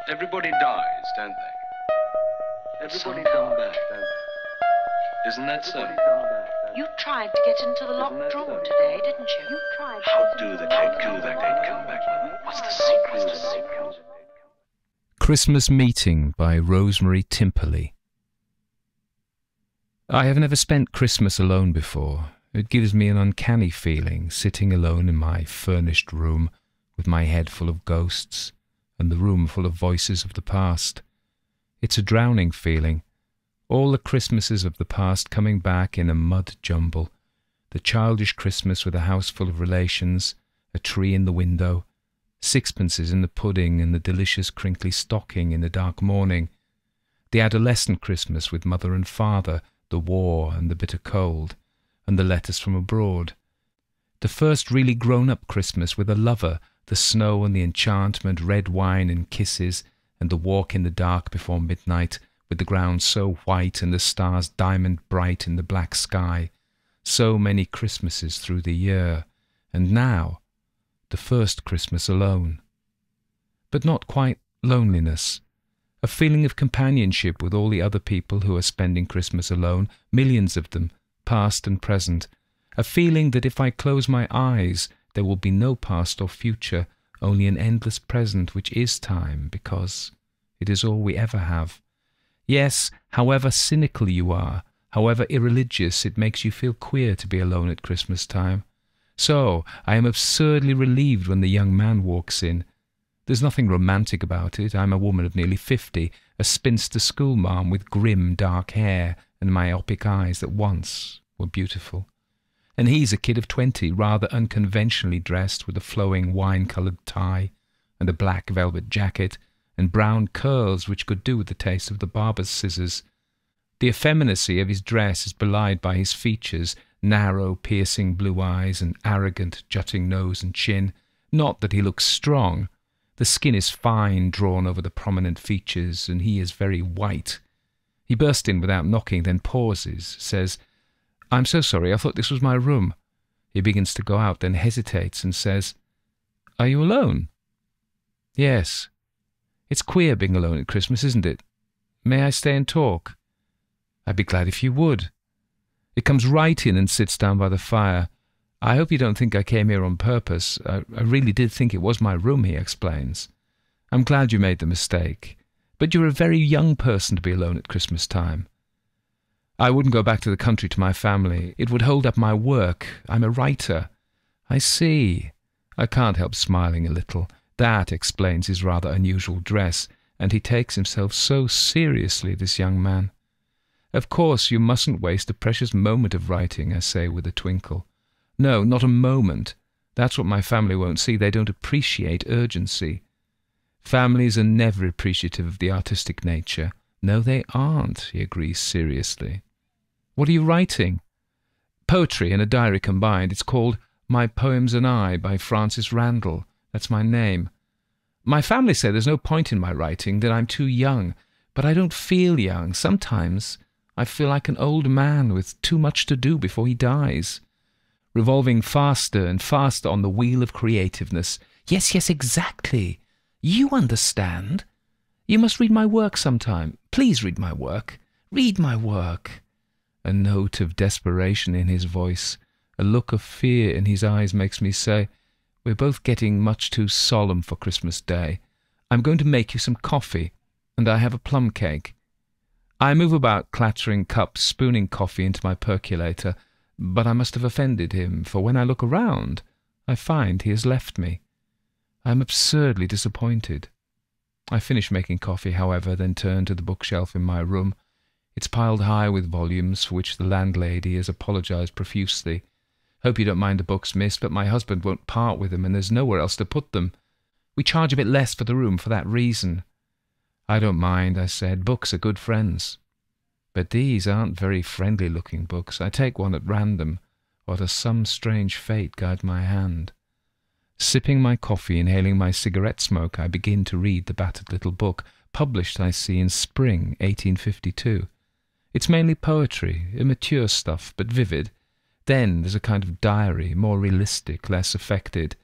Everybody dies, don't they? Everybody come back, don't they? Isn't that so? You tried to get into the locked room today, didn't you? How do the kid come back, Mother? What's the secret? Christmas Meeting by Rosemary Timperley. I have never spent Christmas alone before. It gives me an uncanny feeling, sitting alone in my furnished room with my head full of ghosts and the room full of voices of the past. It's a drowning feeling. All the Christmases of the past coming back in a mud jumble. The childish Christmas with a house full of relations, a tree in the window, sixpences in the pudding and the delicious crinkly stocking in the dark morning. The adolescent Christmas with mother and father, the war and the bitter cold, and the letters from abroad. The first really grown-up Christmas with a lover, the snow and the enchantment, red wine and kisses, and the walk in the dark before midnight, with the ground so white and the stars diamond bright in the black sky. So many Christmases through the year, and now the first Christmas alone. But not quite loneliness. A feeling of companionship with all the other people who are spending Christmas alone, millions of them, past and present. A feeling that if I close my eyes, there will be no past or future, only an endless present which is time, because it is all we ever have. Yes, however cynical you are, however irreligious, it makes you feel queer to be alone at Christmas time. So I am absurdly relieved when the young man walks in. There's nothing romantic about it. I'm a woman of nearly 50, a spinster schoolmarm with grim dark hair and myopic eyes that once were beautiful. And he's a kid of 20, rather unconventionally dressed with a flowing wine-coloured tie and a black velvet jacket and brown curls which could do with the taste of the barber's scissors. The effeminacy of his dress is belied by his features, narrow, piercing blue eyes and arrogant, jutting nose and chin. Not that he looks strong. The skin is fine, drawn over the prominent features, and he is very white. He bursts in without knocking, then pauses, says, "I'm so sorry, I thought this was my room." He begins to go out, then hesitates and says, "Are you alone?" "Yes." "It's queer being alone at Christmas, isn't it? May I stay and talk?" "I'd be glad if you would." He comes right in and sits down by the fire. "I hope you don't think I came here on purpose. I really did think it was my room," he explains. "I'm glad you made the mistake. But you're a very young person to be alone at Christmas time." "I wouldn't go back to the country to my family. It would hold up my work. I'm a writer." "I see." I can't help smiling a little. That explains his rather unusual dress, and he takes himself so seriously, this young man. "Of course, you mustn't waste a precious moment of writing," I say with a twinkle. "No, not a moment. That's what my family won't see. They don't appreciate urgency." "Families are never appreciative of the artistic nature." "No, they aren't," he agrees seriously. "What are you writing?" "Poetry and a diary combined. It's called My Poems and I by Francis Randall. That's my name. My family say there's no point in my writing, that I'm too young. But I don't feel young. Sometimes I feel like an old man with too much to do before he dies. Revolving faster and faster on the wheel of creativeness. Yes, exactly. You understand. You must read my work sometime. Please read my work. Read my work." A note of desperation in his voice, a look of fear in his eyes makes me say, "We're both getting much too solemn for Christmas Day. I'm going to make you some coffee, and I have a plum cake." I move about, clattering cups, spooning coffee into my percolator, but I must have offended him, for when I look around, I find he has left me. I am absurdly disappointed. I finish making coffee, however, then turn to the bookshelf in my room. It's piled high with volumes, for which the landlady has apologized profusely. "Hope you don't mind the books, miss, but my husband won't part with them, and there's nowhere else to put them. We charge a bit less for the room for that reason." "I don't mind," I said. "Books are good friends." But these aren't very friendly-looking books. I take one at random, or does some strange fate guide my hand? Sipping my coffee, inhaling my cigarette smoke, I begin to read the battered little book, published, I see, in spring 1852. It's mainly poetry, immature stuff, but vivid. Then there's a kind of diary, more realistic, less affected.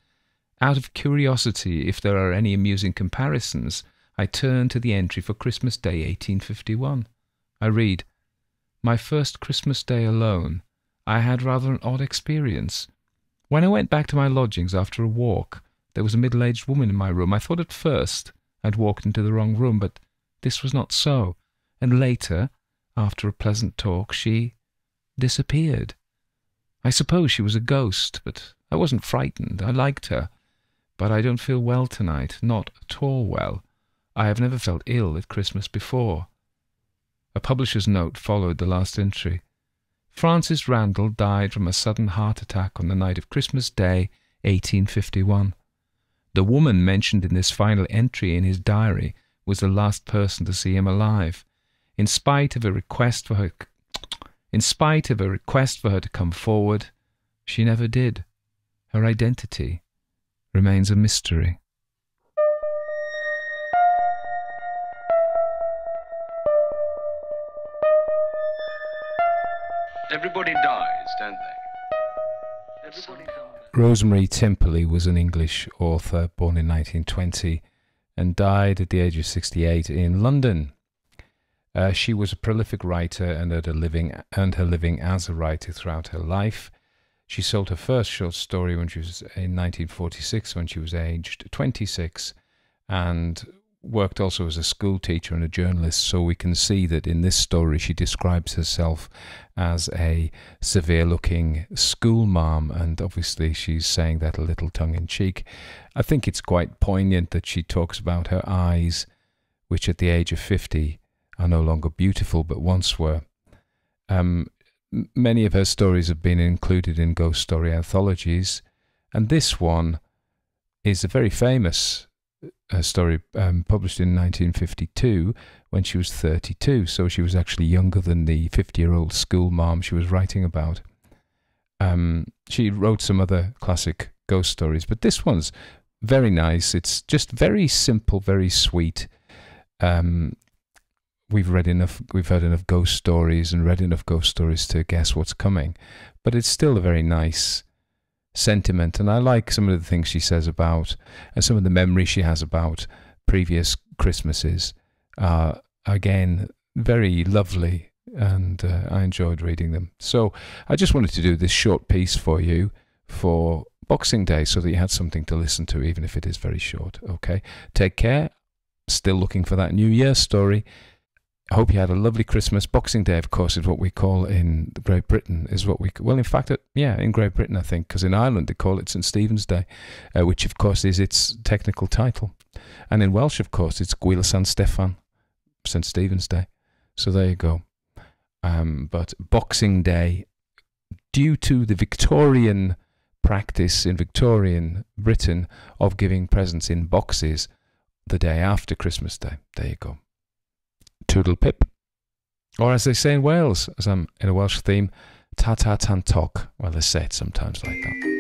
Out of curiosity, if there are any amusing comparisons, I turn to the entry for Christmas Day 1851. I read, "My first Christmas Day alone. I had rather an odd experience. When I went back to my lodgings after a walk, there was a middle-aged woman in my room. I thought at first I'd walked into the wrong room, but this was not so. And later, after a pleasant talk, she disappeared. I suppose she was a ghost, but I wasn't frightened. I liked her. But I don't feel well tonight, not at all well. I have never felt ill at Christmas before." A publisher's note followed the last entry. Francis Randall died from a sudden heart attack on the night of Christmas Day, 1851. The woman mentioned in this final entry in his diary was the last person to see him alive. In spite of a request for her to come forward, she never did. Her identity remains a mystery. Everybody dies, don't they? Everybody dies. Rosemary Timperley was an English author born in 1920 and died at the age of 68 in London. She was a prolific writer and earned her living as a writer throughout her life. She sold her first short story when she was in 1946, when she was aged 26, and worked also as a school teacher and a journalist. So we can see that in this story she describes herself as a severe-looking school mom, and obviously she's saying that a little tongue-in-cheek. I think it's quite poignant that she talks about her eyes, which at the age of 50 are no longer beautiful but once were. Many of her stories have been included in ghost story anthologies, and this one is a very famous story published in 1952 when she was 32, so she was actually younger than the 50-year-old school mom she was writing about. She wrote some other classic ghost stories, but this one's very nice. It's just very simple, very sweet. We've heard enough ghost stories and read enough ghost stories to guess what's coming, but it's still a very nice sentiment, and I like some of the things she says about, and some of the memories she has about previous Christmases are, again, very lovely, and I enjoyed reading them. So I just wanted to do this short piece for you for Boxing Day so that you had something to listen to, even if it is very short. Okay, take care. Still looking for that New Year story. I hope you had a lovely Christmas. Boxing Day, of course, is what we call in Great Britain, in fact, in Great Britain, I think, because in Ireland they call it St. Stephen's Day, which, of course, is its technical title. And in Welsh, of course, it's Gwyl San Steffan, St. Stephen's Day. So there you go. But Boxing Day, due to the Victorian practice in Victorian Britain of giving presents in boxes the day after Christmas Day. There you go. Toodle pip. Or as they say in Wales, as I'm in a Welsh theme, ta-ta tan toc. Well, they say it sometimes like that.